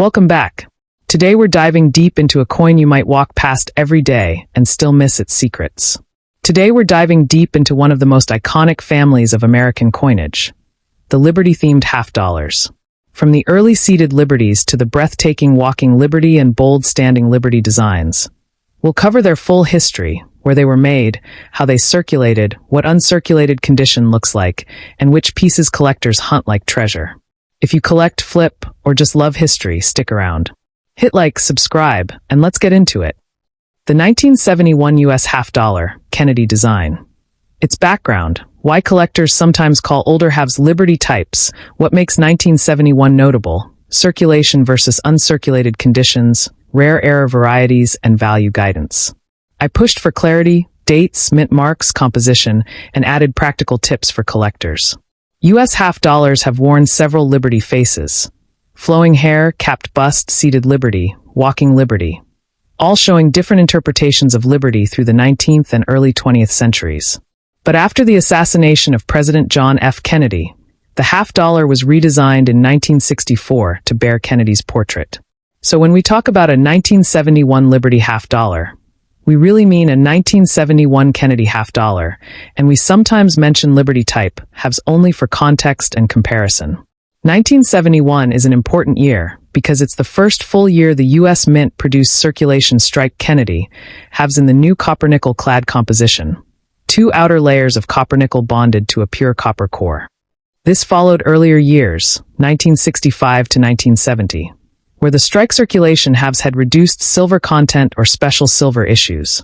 Welcome back. Today we're diving deep into a coin you might walk past every day and still miss its secrets. Today we're diving deep into one of the most iconic families of American coinage, the Liberty-themed half dollars. From the early seated liberties to the breathtaking walking Liberty and bold standing Liberty designs, we'll cover their full history, where they were made, how they circulated, what uncirculated condition looks like, and which pieces collectors hunt like treasure. If you collect, flip, or just love history, stick around. Hit like, subscribe, and let's get into it. The 1971 U.S. half dollar, Kennedy design. Its background, why collectors sometimes call older halves Liberty types, what makes 1971 notable, circulation versus uncirculated conditions, rare error varieties, and value guidance. I pushed for clarity, dates, mint marks, composition, and added practical tips for collectors. U.S. half dollars have worn several Liberty faces. Flowing hair, capped bust, seated Liberty, walking Liberty. All showing different interpretations of Liberty through the 19th and early 20th centuries. But after the assassination of President John F. Kennedy, the half dollar was redesigned in 1964 to bear Kennedy's portrait. So when we talk about a 1971 Liberty half dollar, we really mean a 1971 Kennedy half dollar, and we sometimes mention Liberty type halves only for context and comparison. 1971 is an important year because it's the first full year the U.S. Mint produced circulation strike Kennedy halves in the new copper-nickel clad composition, 2 outer layers of copper-nickel bonded to a pure copper core. This followed earlier years, 1965 to 1970. Where the strike circulation halves had reduced silver content or special silver issues.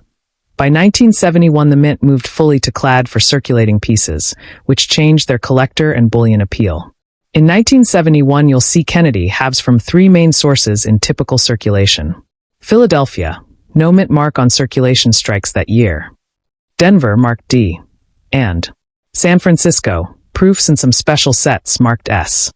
By 1971 the Mint moved fully to clad for circulating pieces, which changed their collector and bullion appeal. In 1971 you'll see Kennedy halves from 3 main sources in typical circulation. Philadelphia, no mint mark on circulation strikes that year. Denver marked D. And San Francisco, proofs in some special sets marked S.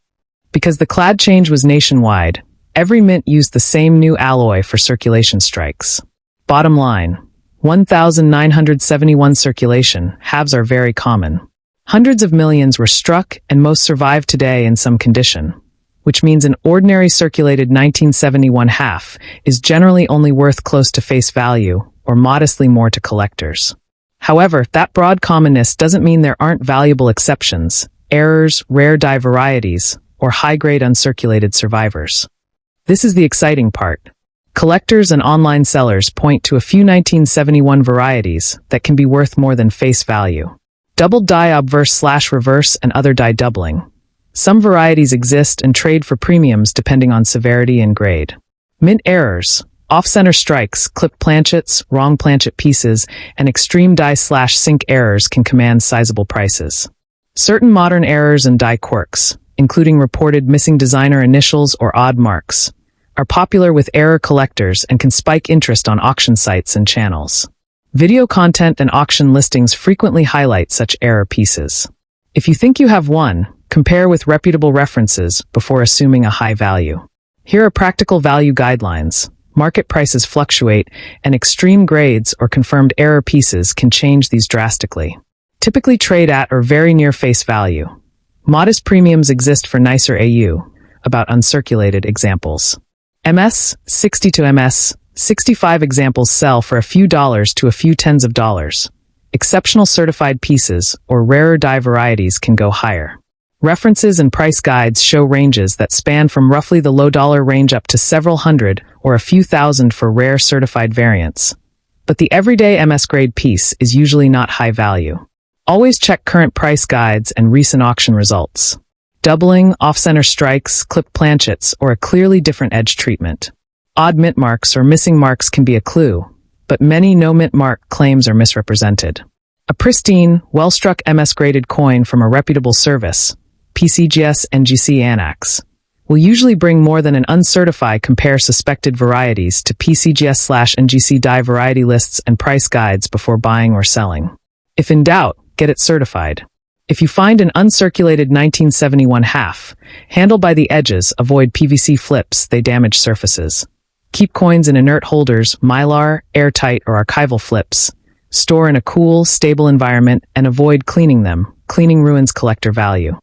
Because the clad change was nationwide, every mint used the same new alloy for circulation strikes. Bottom line, 1,971 circulation halves are very common. Hundreds of millions were struck and most survive today in some condition, which means an ordinary circulated 1971 half is generally only worth close to face value or modestly more to collectors. However, that broad commonness doesn't mean there aren't valuable exceptions, errors, rare die varieties, or high-grade uncirculated survivors. This is the exciting part. Collectors and online sellers point to a few 1971 varieties that can be worth more than face value. Doubled die obverse/reverse and other die doubling. Some varieties exist and trade for premiums depending on severity and grade. Mint errors, off-center strikes, clipped planchets, wrong planchet pieces, and extreme die/sync errors can command sizable prices. Certain modern errors and die quirks, including reported missing designer initials or odd marks, are popular with error collectors and can spike interest on auction sites and channels. Video content and auction listings frequently highlight such error pieces. If you think you have one, compare with reputable references before assuming a high value. Here are practical value guidelines. Market prices fluctuate, and extreme grades or confirmed error pieces can change these drastically. Typically trade at or very near face value. Modest premiums exist for nicer AU, about uncirculated examples. MS, 60 to MS, 65 examples sell for a few dollars to a few tens of dollars. Exceptional certified pieces or rarer die varieties can go higher. References and price guides show ranges that span from roughly the low dollar range up to several hundred or a few thousand for rare certified variants. But the everyday MS grade piece is usually not high value. Always check current price guides and recent auction results. Doubling, off-center strikes, clipped planchets, or a clearly different edge treatment. Odd mint marks or missing marks can be a clue, but many no mint mark claims are misrepresented. A pristine, well-struck MS-graded coin from a reputable service, PCGS NGC Annex, will usually bring more than an uncertified compare suspected varieties to PCGS/NGC die variety lists and price guides before buying or selling. If in doubt, get it certified. If you find an uncirculated 1971 half, handle by the edges, avoid PVC flips, they damage surfaces. Keep coins in inert holders, mylar, airtight, or archival flips. Store in a cool, stable environment and avoid cleaning them. Cleaning ruins collector value.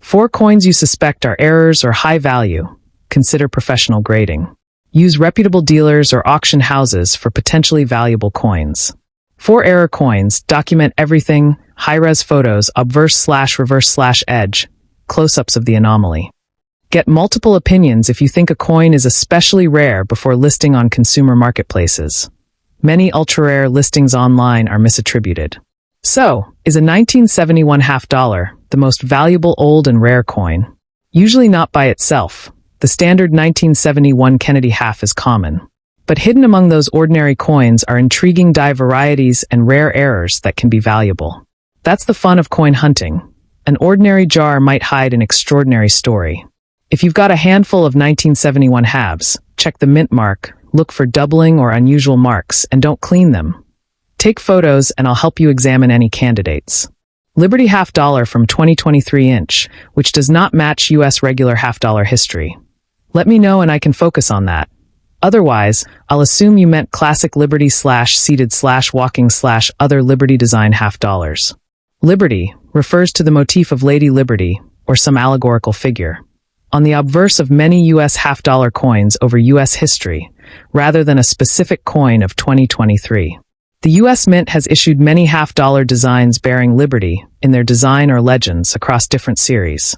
4 coins you suspect are errors or high value. consider professional grading. Use reputable dealers or auction houses for potentially valuable coins. For error coins, document everything, high-res photos, obverse/reverse/edge, close-ups of the anomaly. Get multiple opinions if you think a coin is especially rare before listing on consumer marketplaces. Many ultra-rare listings online are misattributed. So, is a 1971 half dollar the most valuable old and rare coin? Usually not by itself. The standard 1971 Kennedy half is common. But hidden among those ordinary coins are intriguing die varieties and rare errors that can be valuable. That's the fun of coin hunting. An ordinary jar might hide an extraordinary story. If you've got a handful of 1971 halves, check the mint mark, look for doubling or unusual marks, and don't clean them. Take photos and I'll help you examine any candidates. Liberty half dollar from 2023 inch, which does not match US regular half dollar history. Let me know and I can focus on that. Otherwise, I'll assume you meant classic Liberty/seated/walking/other Liberty design half dollars. Liberty refers to the motif of Lady Liberty or some allegorical figure. On the obverse of many US half dollar coins over US history, rather than a specific coin of 2023. The US Mint has issued many half-dollar designs bearing Liberty in their design or legends across different series.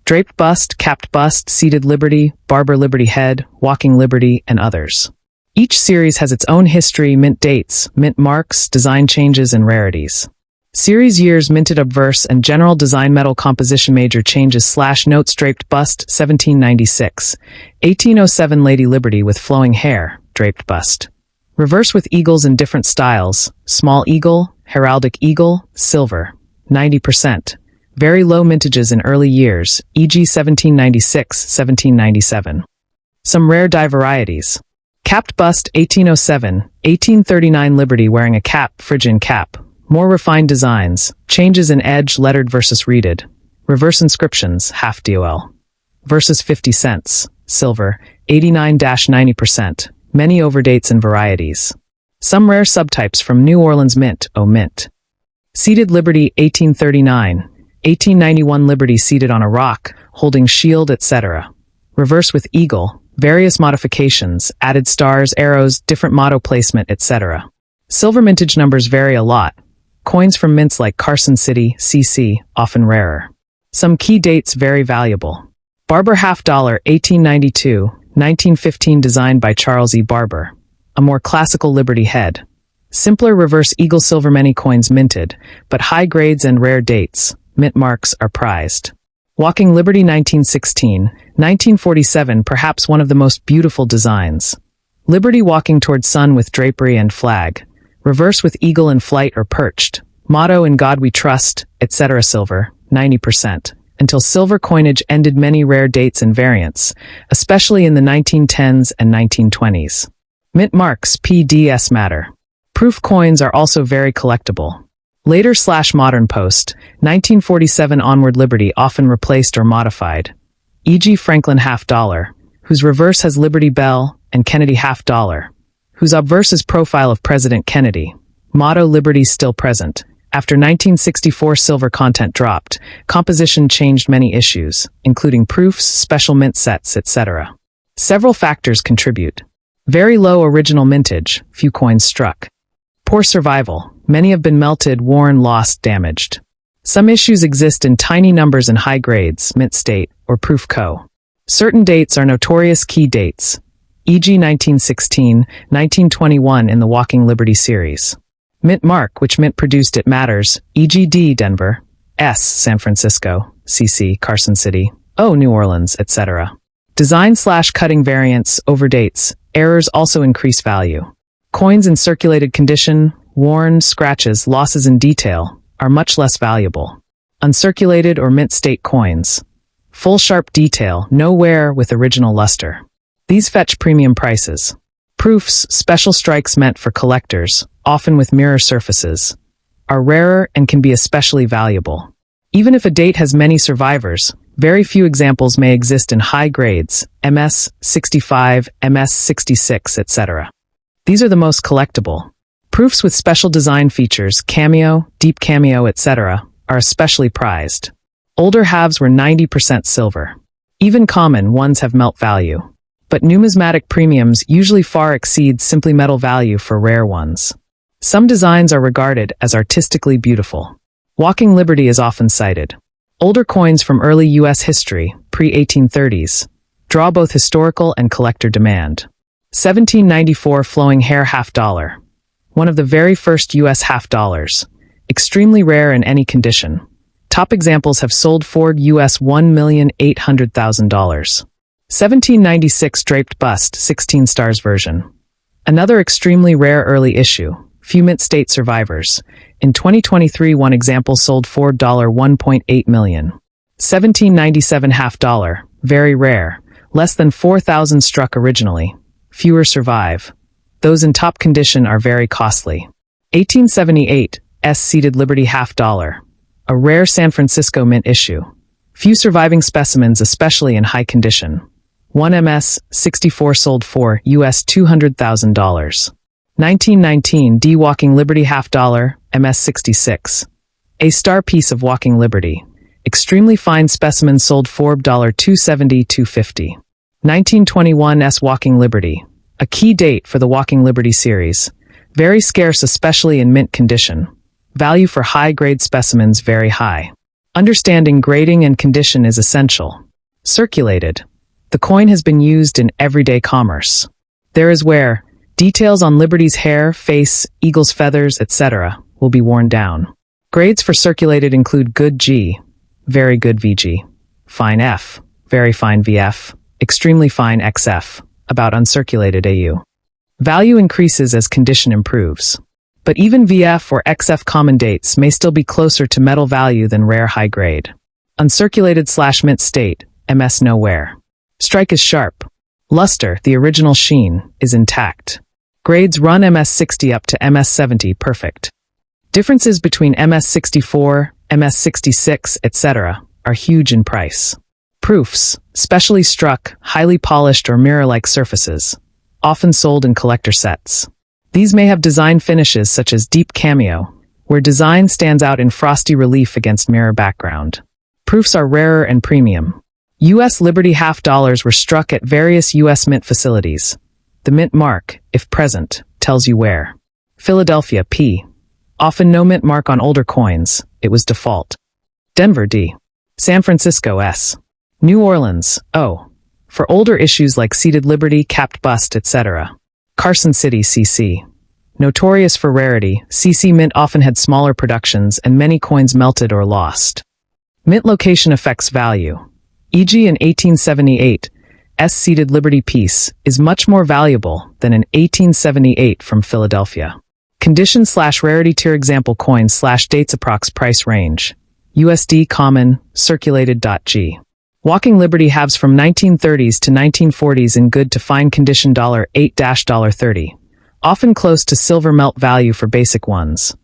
Draped bust, capped bust, seated Liberty, Barber Liberty head, walking Liberty, and others. Each series has its own history, mint dates, mint marks, design changes, and rarities. Series years minted obverse and general design metal composition major changes/notes draped bust 1796, 1807 Lady Liberty with flowing hair, draped bust. Reverse with eagles in different styles, small eagle, heraldic eagle, silver, 90%. Very low mintages in early years, e.g. 1796, 1797. Some rare die varieties. Capped bust 1807, 1839 Liberty wearing a cap, Phrygian cap. More refined designs, changes in edge, lettered versus reeded. Reverse inscriptions, half DOL. Versus 50 cents, silver, 89-90%. Many overdates and varieties. Some rare subtypes from New Orleans Mint, Mint. Seated Liberty 1839, 1891 Liberty seated on a rock, holding shield, etc. Reverse with eagle, various modifications, added stars, arrows, different motto placement, etc. Silver mintage numbers vary a lot. Coins from mints like Carson City, CC, often rarer. Some key dates very valuable. Barber half dollar 1892, 1915 designed by Charles E. Barber. A more classical Liberty head. Simpler reverse eagle silver many coins minted, but high grades and rare dates, mint marks are prized. Walking Liberty 1916, 1947 perhaps one of the most beautiful designs. Liberty walking toward sun with drapery and flag. Reverse with eagle in flight or perched. Motto In God We Trust, etc. Silver, 90%. Until silver coinage ended many rare dates and variants, especially in the 1910s and 1920s. Mint marks, PDS matter. Proof coins are also very collectible. Later/modern post, 1947 onward Liberty often replaced or modified. E.g. Franklin half dollar, whose reverse has Liberty Bell, and Kennedy half dollar, whose obverse is profile of President Kennedy. Motto Liberty still present. After 1964 silver content dropped, composition changed many issues, including proofs, special mint sets, etc. Several factors contribute. Very low original mintage, few coins struck. Poor survival, many have been melted, worn, lost, damaged. Some issues exist in tiny numbers and high grades, mint state, or proof co. Certain dates are notorious key dates, e.g. 1916, 1921 in the Walking Liberty series. Mint mark, which mint produced it matters, e.g. D. Denver, S. San Francisco, CC. Carson City, O. New Orleans, etc. Design/cutting variants, overdates, errors also increase value. Coins in circulated condition, worn, scratches, losses in detail, are much less valuable. Uncirculated or mint state coins. Full sharp detail, no wear with original luster. These fetch premium prices. Proofs, special strikes meant for collectors, often with mirror surfaces, are rarer and can be especially valuable. Even if a date has many survivors, very few examples may exist in high grades, MS 65, MS 66, etc. These are the most collectible. Proofs with special design features, cameo, deep cameo, etc., are especially prized. Older halves were 90% silver. Even common ones have melt value. But numismatic premiums usually far exceed simply metal value for rare ones. Some designs are regarded as artistically beautiful. Walking Liberty is often cited. Older coins from early U.S. history, pre-1830s, draw both historical and collector demand. 1794 flowing hair $50. One of the very first U.S. half dollars. Extremely rare in any condition. Top examples have sold for US $1,800,000. 1796 draped bust, 16 stars version. Another extremely rare early issue. Few mint state survivors. In 2023, one example sold for $1.8 million. 1797 half dollar. Very rare. Less than 4,000 struck originally. Fewer survive. Those in top condition are very costly. 1878 seated Liberty half dollar. A rare San Francisco mint issue. Few surviving specimens, especially in high condition. 1 MS 64 sold for US $200,000. 1919 D Walking Liberty half dollar, MS 66. A star piece of Walking Liberty. Extremely fine specimen sold for $270-250. 1921 S Walking Liberty. A key date for the Walking Liberty series. Very scarce, especially in mint condition. Value for high-grade specimens very high. Understanding grading and condition is essential. Circulated. The coin has been used in everyday commerce. There is where details on Liberty's hair, face, eagle's feathers, etc. will be worn down. Grades for circulated include good G, very good VG, fine F, very fine VF, extremely fine XF, about uncirculated AU. Value increases as condition improves. But even VF or XF common dates may still be closer to metal value than rare high grade. Uncirculated/mint state, MS nowhere. Strike is sharp. Luster, the original sheen, is intact. Grades run MS 60 up to MS 70 perfect. Differences between MS 64, MS 66, etc. are huge in price. Proofs, specially struck, highly polished or mirror-like surfaces, often sold in collector sets. These may have design finishes such as deep cameo, where design stands out in frosty relief against mirror background. Proofs are rarer and premium. U.S. Liberty half dollars were struck at various U.S. mint facilities. The mint mark, if present, tells you where. Philadelphia P. Often no mint mark on older coins, it was default. Denver D. San Francisco S. New Orleans O. For older issues like seated Liberty, capped bust, etc. Carson City CC. Notorious for rarity, CC Mint often had smaller productions and many coins melted or lost. Mint location affects value. E.g. an 1878 seated Liberty piece is much more valuable than an 1878 from Philadelphia. Condition/rarity tier example coins/dates approx price range. USD common, circulated.g. Walking Liberty halves from 1930s to 1940s in good to fine condition $8-$30. Often close to silver melt value for basic ones.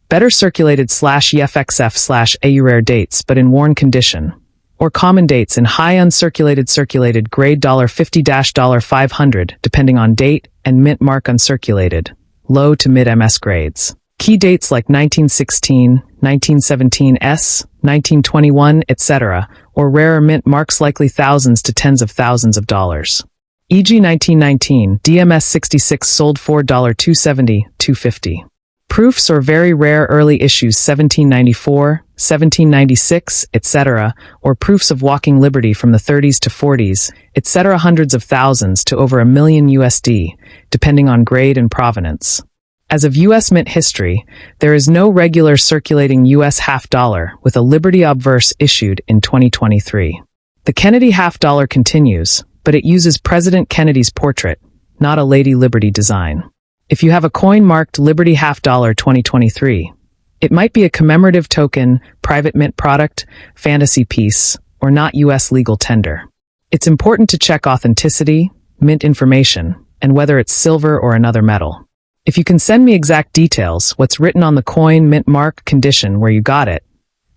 Better circulated/EFXF/AU rare dates but in worn condition. Or common dates in high uncirculated circulated grade $50-$500 depending on date and mint mark uncirculated. Low to mid MS grades. Key dates like 1916, 1917 S, 1921, etc., or rarer mint marks likely thousands to tens of thousands of dollars. E.g. 1919, DMS 66 sold for $270-$250. Proofs or very rare early issues 1794, 1796, etc., or proofs of Walking Liberty from the 30s to 40s, etc. hundreds of thousands to over $1 million USD, depending on grade and provenance. As of U.S. mint history, there is no regular circulating U.S. half dollar with a Liberty obverse issued in 2023. The Kennedy half dollar continues, but it uses President Kennedy's portrait, not a Lady Liberty design. If you have a coin marked Liberty half dollar 2023, it might be a commemorative token, private mint product, fantasy piece, or not U.S. legal tender. It's important to check authenticity, mint information, and whether it's silver or another metal. If you can send me exact details, what's written on the coin, mint mark, condition, where you got it,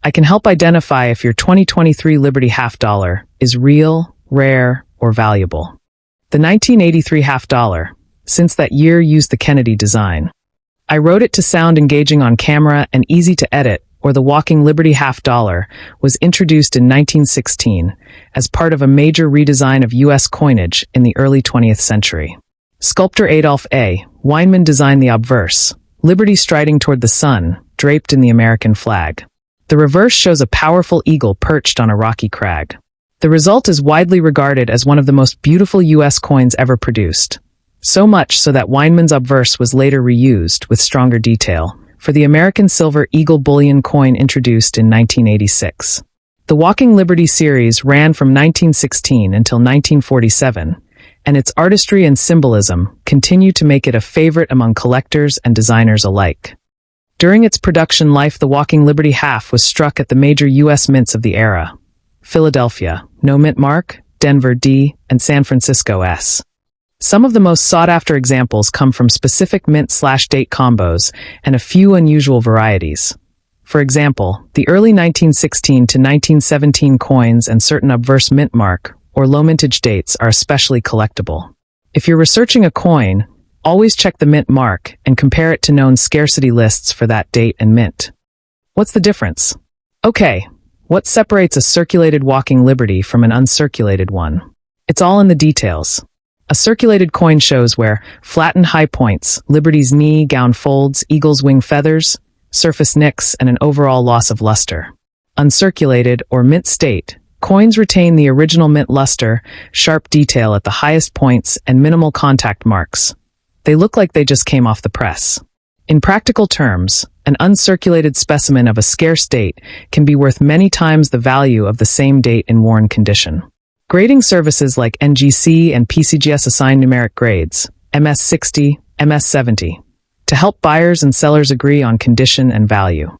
I can help identify if your 2023 Liberty half dollar is real, rare, or valuable. The 1983 half dollar, since that year, used the Kennedy design. I wrote it to sound engaging on camera and easy to edit, or the Walking Liberty half-dollar, was introduced in 1916 as part of a major redesign of U.S. coinage in the early 20th century. Sculptor Adolph A. Weinman designed the obverse, Liberty striding toward the sun, draped in the American flag. The reverse shows a powerful eagle perched on a rocky crag. The result is widely regarded as one of the most beautiful U.S. coins ever produced. So much so that Weinman's obverse was later reused, with stronger detail, for the American silver eagle bullion coin introduced in 1986. The Walking Liberty series ran from 1916 until 1947, and its artistry and symbolism continue to make it a favorite among collectors and designers alike. During its production life, the Walking Liberty half was struck at the major U.S. mints of the era: Philadelphia, no mint mark; Denver, D; and San Francisco, S. Some of the most sought-after examples come from specific mint/date combos and a few unusual varieties. For example, the early 1916 to 1917 coins and certain obverse mint mark or low mintage dates are especially collectible. If you're researching a coin, always check the mint mark and compare it to known scarcity lists for that date and mint. What's the difference? Okay, what separates a circulated Walking Liberty from an uncirculated one? It's all in the details. A circulated coin shows where flattened high points, Liberty's knee, gown folds, eagle's wing feathers, surface nicks, and an overall loss of luster. Uncirculated, or mint state, coins retain the original mint luster, sharp detail at the highest points, and minimal contact marks. They look like they just came off the press. In practical terms, an uncirculated specimen of a scarce date can be worth many times the value of the same date in worn condition. Grading services like NGC and PCGS assign numeric grades, MS60, MS70, to help buyers and sellers agree on condition and value.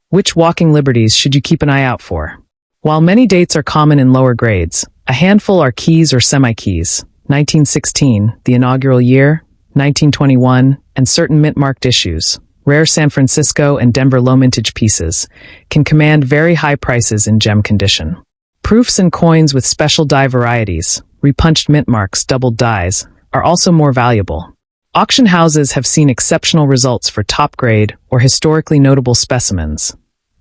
Which Walking Liberties should you keep an eye out for? While many dates are common in lower grades, a handful are keys or semi-keys: 1916, the inaugural year; 1921, and certain mint-marked issues, rare San Francisco and Denver low-mintage pieces, can command very high prices in gem condition. Proofs and coins with special die varieties, repunched mint marks, doubled dies, are also more valuable. Auction houses have seen exceptional results for top-grade or historically notable specimens,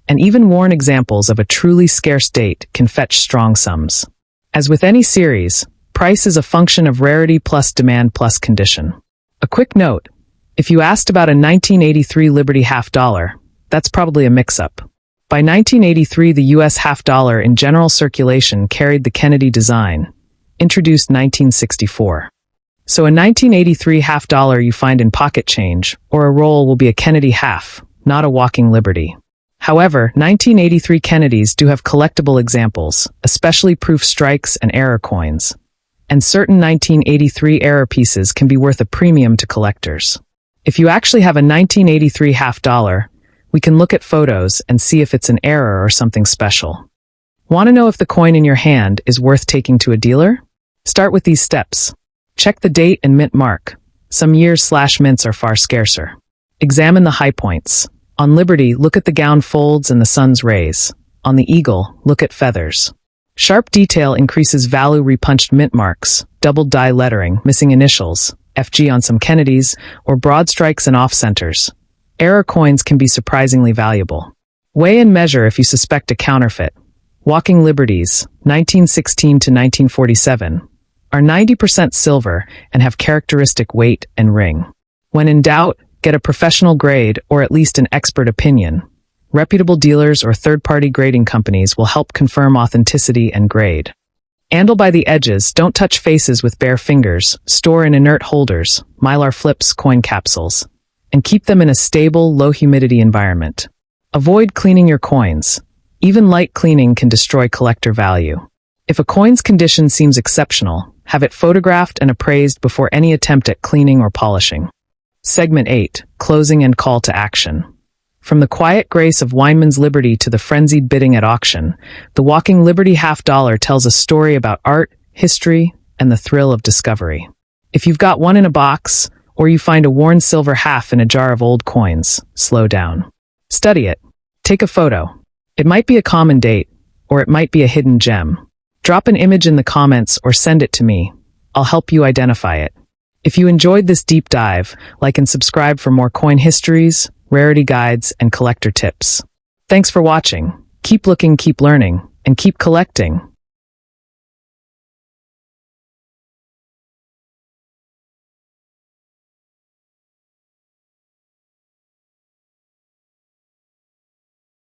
and even worn examples of a truly scarce date can fetch strong sums. As with any series, price is a function of rarity plus demand plus condition. A quick note: if you asked about a 1983 Liberty half-dollar, that's probably a mix-up. By 1983, the U.S. half-dollar in general circulation carried the Kennedy design, introduced 1964. So a 1983 half-dollar you find in pocket change or a roll will be a Kennedy half, not a Walking Liberty. However, 1983 Kennedys do have collectible examples, especially proof strikes and error coins. And certain 1983 error pieces can be worth a premium to collectors. If you actually have a 1983 half-dollar, we can look at photos and see if it's an error or something special. Want to know if the coin in your hand is worth taking to a dealer? Start with these steps. Check the date and mint mark. Some years/mints are far scarcer. Examine the high points. On Liberty, look at the gown folds and the sun's rays. On the eagle, look at feathers. Sharp detail increases value. Repunched mint marks, doubled die lettering, missing initials, FG on some Kennedys, or broad strikes and off-centers. Error coins can be surprisingly valuable. Weigh and measure if you suspect a counterfeit. Walking Liberties, 1916 to 1947, are 90% silver and have characteristic weight and ring. When in doubt, get a professional grade or at least an expert opinion. Reputable dealers or third-party grading companies will help confirm authenticity and grade. Handle by the edges, don't touch faces with bare fingers, store in inert holders, mylar flips, coin capsules, and keep them in a stable, low-humidity environment. Avoid cleaning your coins. Even light cleaning can destroy collector value. If a coin's condition seems exceptional, have it photographed and appraised before any attempt at cleaning or polishing. Segment 8. Closing and Call to Action. From the quiet grace of Weinman's Liberty to the frenzied bidding at auction, the Walking Liberty half-dollar tells a story about art, history, and the thrill of discovery. If you've got one in a box, or you find a worn silver half in a jar of old coins, slow down. Study it. Take a photo. It might be a common date, or it might be a hidden gem. Drop an image in the comments or send it to me. I'll help you identify it. If you enjoyed this deep dive, like and subscribe for more coin histories, rarity guides, and collector tips. Thanks for watching. Keep looking, keep learning, and keep collecting.